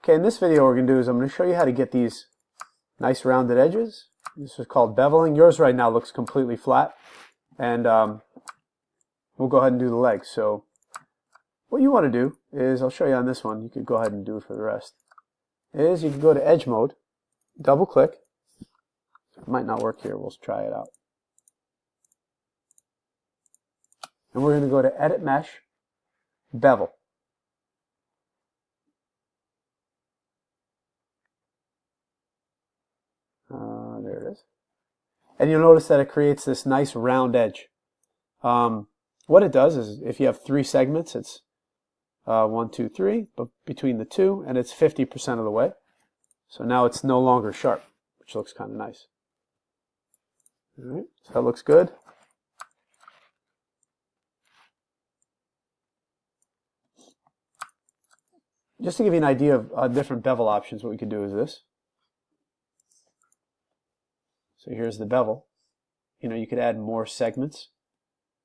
Okay, in this video what we're going to do is I'm going to show you how to get these nice rounded edges. This is called beveling. Yours right now looks completely flat, and we'll go ahead and do the legs. So what you want to do is, I'll show you on this one, you could go ahead and do it for the rest, is you can go to edge mode, double click. It might not work here, we'll try it out. And we're going to go to edit mesh, bevel. There it is. And you'll notice that it creates this nice round edge. What it does is, if you have 3 segments, it's 1, 2, 3, but between the 2, and it's 50% of the way. So now it's no longer sharp, which looks kind of nice. All right, so that looks good. Just to give you an idea of different bevel options, what we could do is this. So here's the bevel. You know, you could add more segments.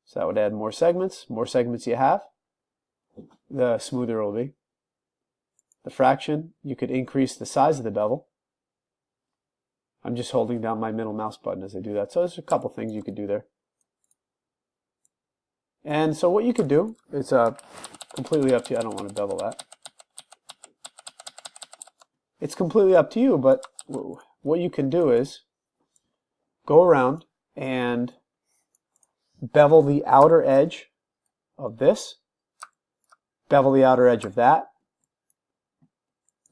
So that would add more segments. More segments you have, the smoother it will be. The fraction, you could increase the size of the bevel. I'm just holding down my middle mouse button as I do that. So there's a couple things you could do there. And so what you could do, it's completely up to you. I don't want to bevel that. It's completely up to you, but what you can do is go around and bevel the outer edge of this, bevel the outer edge of that,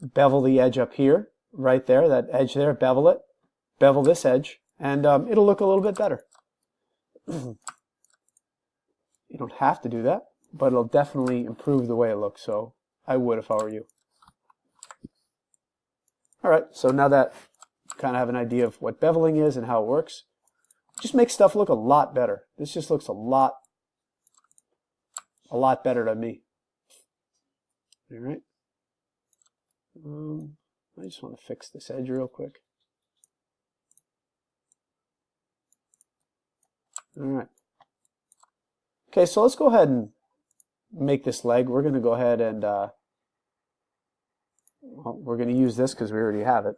bevel the edge up here, right there, that edge there, bevel it, bevel this edge, and it'll look a little bit better. You don't have to do that, but it'll definitely improve the way it looks, so I would if I were you. Alright, so now that you kind of have an idea of what beveling is and how it works, just makes stuff look a lot better. This just looks a lot better to me. Alright. I just want to fix this edge real quick. Alright. Okay, so let's go ahead and make this leg. We're going to go ahead and well, we're going to use this because we already have it.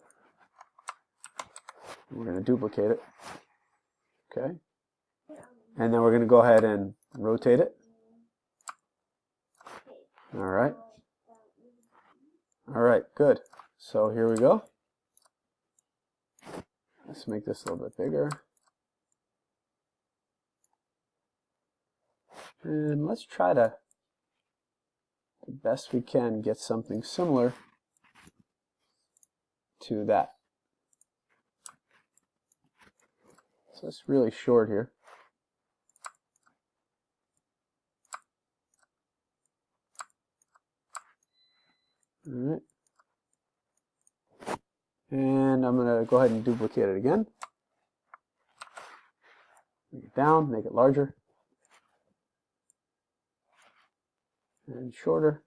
We're going to duplicate it. Okay. And then we're going to go ahead and rotate it. Alright. Alright, good. So here we go. Let's make this a little bit bigger. And let's try to, the best we can, get something similar to that. So it's really short here. Alright. And I'm going to go ahead and duplicate it again. Make it down, make it larger. And shorter.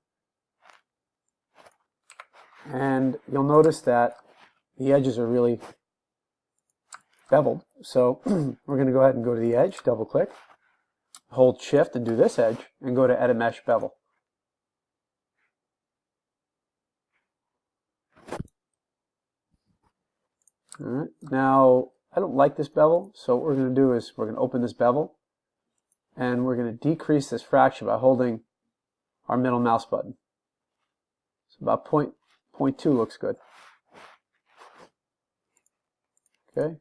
And you'll notice that the edges are really beveled. So we're going to go ahead and go to the edge, double click, hold shift and do this edge, and go to edit mesh bevel. Alright, now I don't like this bevel, so what we're going to do is we're going to open this bevel and we're going to decrease this fraction by holding our middle mouse button. So about 0.2 looks good. Okay,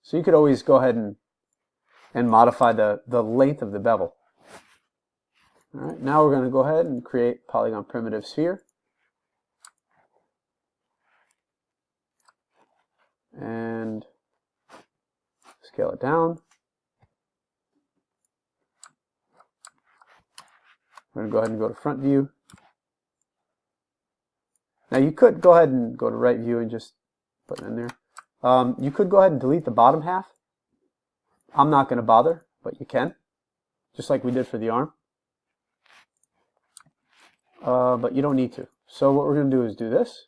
so you could always go ahead and modify the length of the bevel. Alright, now we're going to go ahead and create polygon primitive sphere. And scale it down. We're going to go ahead and go to front view. Now you could go ahead and go to right view and just put it in there. You could go ahead and delete the bottom half. I'm not going to bother, but you can, just like we did for the arm. But you don't need to. So what we're going to do is do this.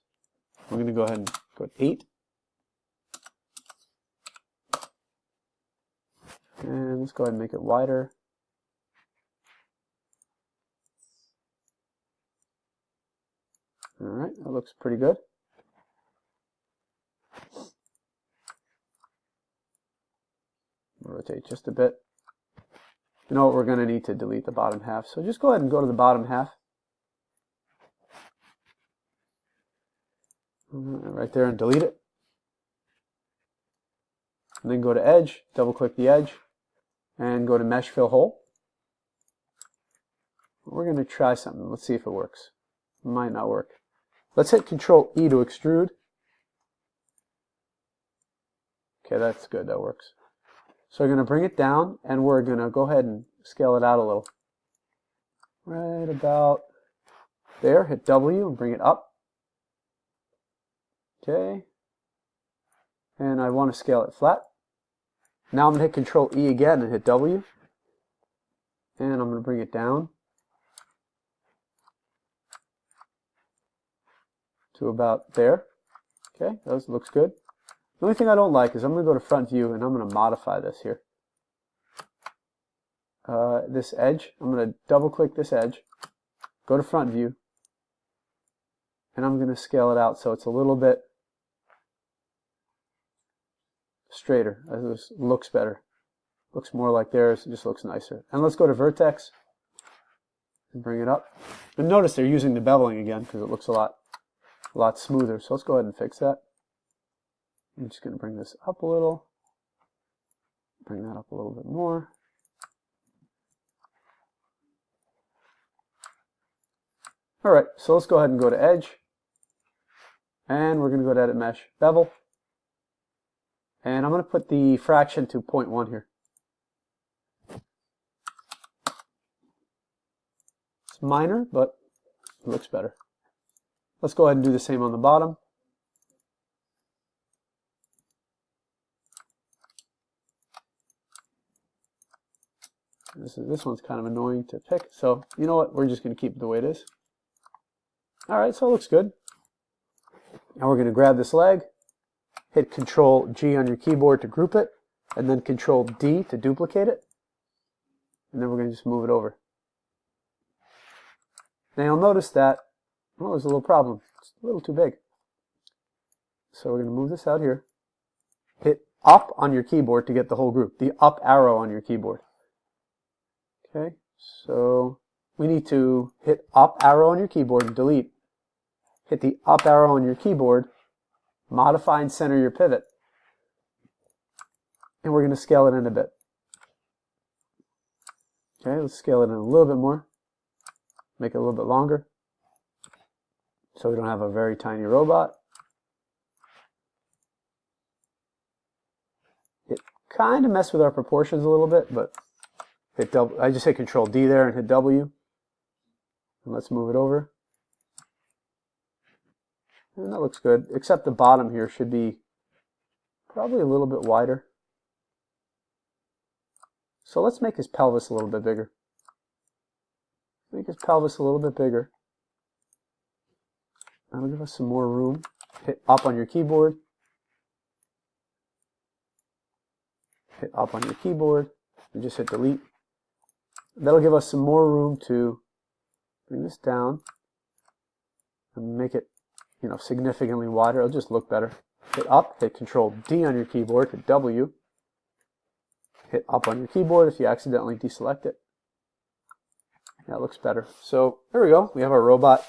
We're going to go ahead and go to 8. And let's go ahead and make it wider. Alright, that looks pretty good. Rotate just a bit. You know what, we're going to need to delete the bottom half, so just go ahead and go to the bottom half. Right there, and delete it. And then go to Edge, double click the edge, and go to Mesh Fill Hole. We're going to try something. Let's see if it works. It might not work. Let's hit Control E to extrude. Okay, that's good. That works. So we're going to bring it down, and we're going to go ahead and scale it out a little. Right about there. Hit W and bring it up. Okay. And I want to scale it flat. Now I'm going to hit Control E again and hit W. And I'm going to bring it down to about there. Okay, that looks good. The only thing I don't like is I'm going to go to front view and I'm going to modify this here. This edge, I'm going to double click this edge, go to front view, and I'm going to scale it out so it's a little bit straighter. This looks better. Looks more like theirs. It just looks nicer. And let's go to vertex and bring it up. And notice they're using the beveling again because it looks a lot smoother. So let's go ahead and fix that. I'm just going to bring this up a little. Bring that up a little bit more. Alright, so let's go ahead and go to Edge. And we're going to go to Edit Mesh, Bevel. And I'm going to put the fraction to 0.1 here. It's minor, but it looks better. Let's go ahead and do the same on the bottom. This one's kind of annoying to pick, so you know what? We're just going to keep it the way it is. Alright, so it looks good. Now we're going to grab this leg, hit Control G on your keyboard to group it, and then Control D to duplicate it. And then we're going to just move it over. Now you'll notice that, well, there's a little problem. It's a little too big. So we're going to move this out here. Hit up on your keyboard to get the whole group, the up arrow on your keyboard. Okay, so we need to hit up arrow on your keyboard and delete. Hit the up arrow on your keyboard, modify and center your pivot. And we're going to scale it in a bit. Okay, let's scale it in a little bit more. Make it a little bit longer. So we don't have a very tiny robot. It kind of messed with our proportions a little bit, but I just hit Control D there and hit W. And let's move it over. And that looks good, except the bottom here should be probably a little bit wider. So let's make his pelvis a little bit bigger. Make his pelvis a little bit bigger. That'll give us some more room. Hit up on your keyboard. Hit up on your keyboard and just hit delete. That'll give us some more room to bring this down and make it, you know, significantly wider. It'll just look better. Hit up, hit Control D on your keyboard, hit W. Hit up on your keyboard if you accidentally deselect it. That looks better. So there we go. We have our robot.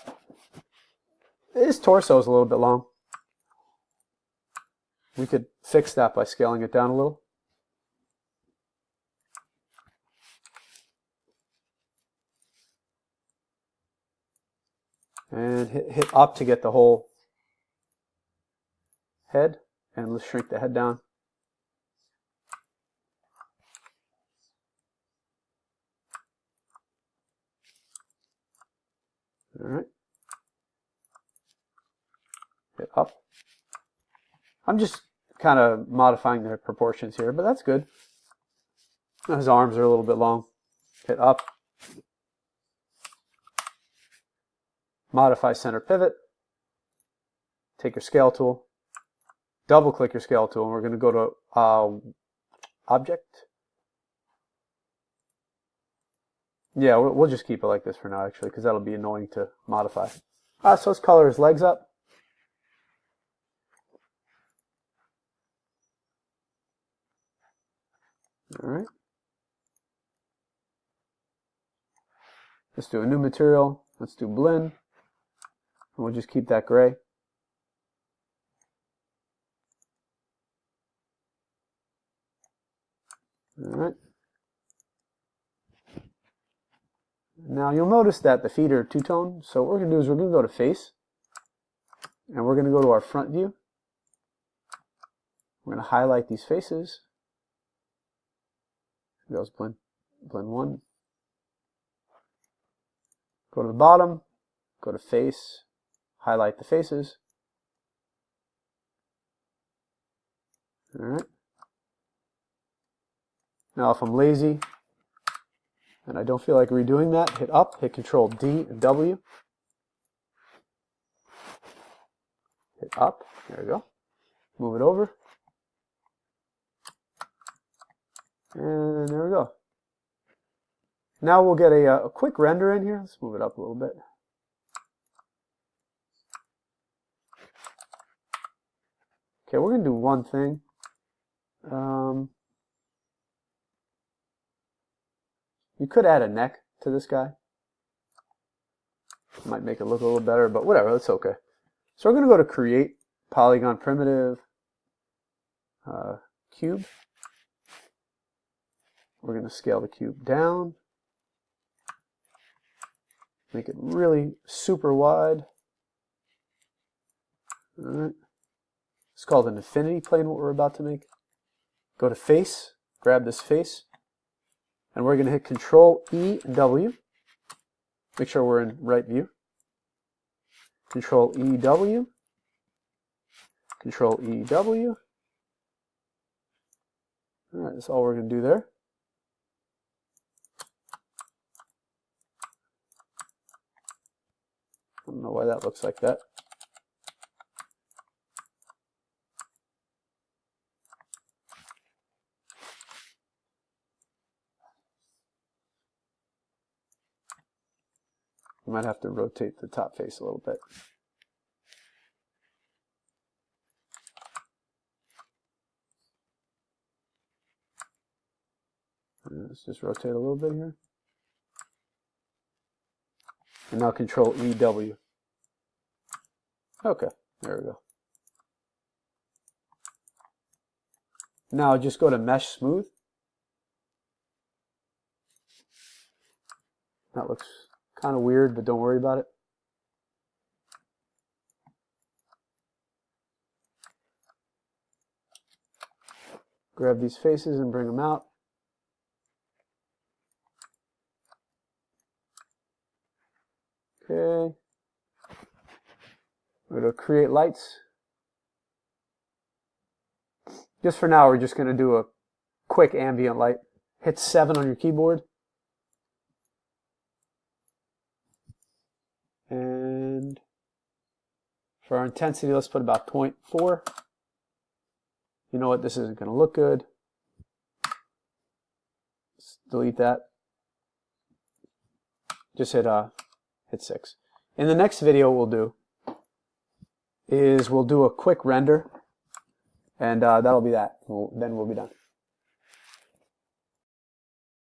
His torso is a little bit long. We could fix that by scaling it down a little. And hit up to get the whole head. And let's shrink the head down. All right. Hit up. I'm just kind of modifying the proportions here, but that's good. His arms are a little bit long. Hit up. Modify center pivot. Take your scale tool. Double click your scale tool, and we're going to go to object. Yeah, we'll just keep it like this for now, actually, because that'll be annoying to modify. So let's color his legs up. All right. Let's do a new material. Let's do blend. And we'll just keep that gray. All right. Now you'll notice that the feet are two-tone. So what we're going to do is we're going to go to face. And we're going to go to our front view. We're going to highlight these faces. Goes blend 1. Go to the bottom, go to face, highlight the faces. All right. Now if I'm lazy and I don't feel like redoing that, hit up, hit Control D and W. Hit up, there we go. Move it over. And there we go. Now we'll get a quick render in here. Let's move it up a little bit. Okay, we're going to do one thing. You could add a neck to this guy. Might make it look a little better, but whatever, that's okay. So we're going to go to Create, Polygon Primitive, Cube. We're going to scale the cube down. Make it really super wide. All right. It's called an infinity plane, what we're about to make. Go to face, grab this face, and we're going to hit Control E and W. Make sure we're in right view. Control E, W. Control E, W. All right, that's all we're going to do there. I don't know why that looks like that. You might have to rotate the top face a little bit. Let's just rotate a little bit here. And now Control E, W. Okay, there we go. Now just go to Mesh Smooth. That looks kind of weird, but don't worry about it. Grab these faces and bring them out. Okay. We're going to create lights. Just for now, we're just going to do a quick ambient light. Hit 7 on your keyboard. And for our intensity, let's put about 0.4. You know what? This isn't going to look good. Let's delete that. Just hit 6. In the next video, we'll do a quick render, and that'll be that. Then we'll be done.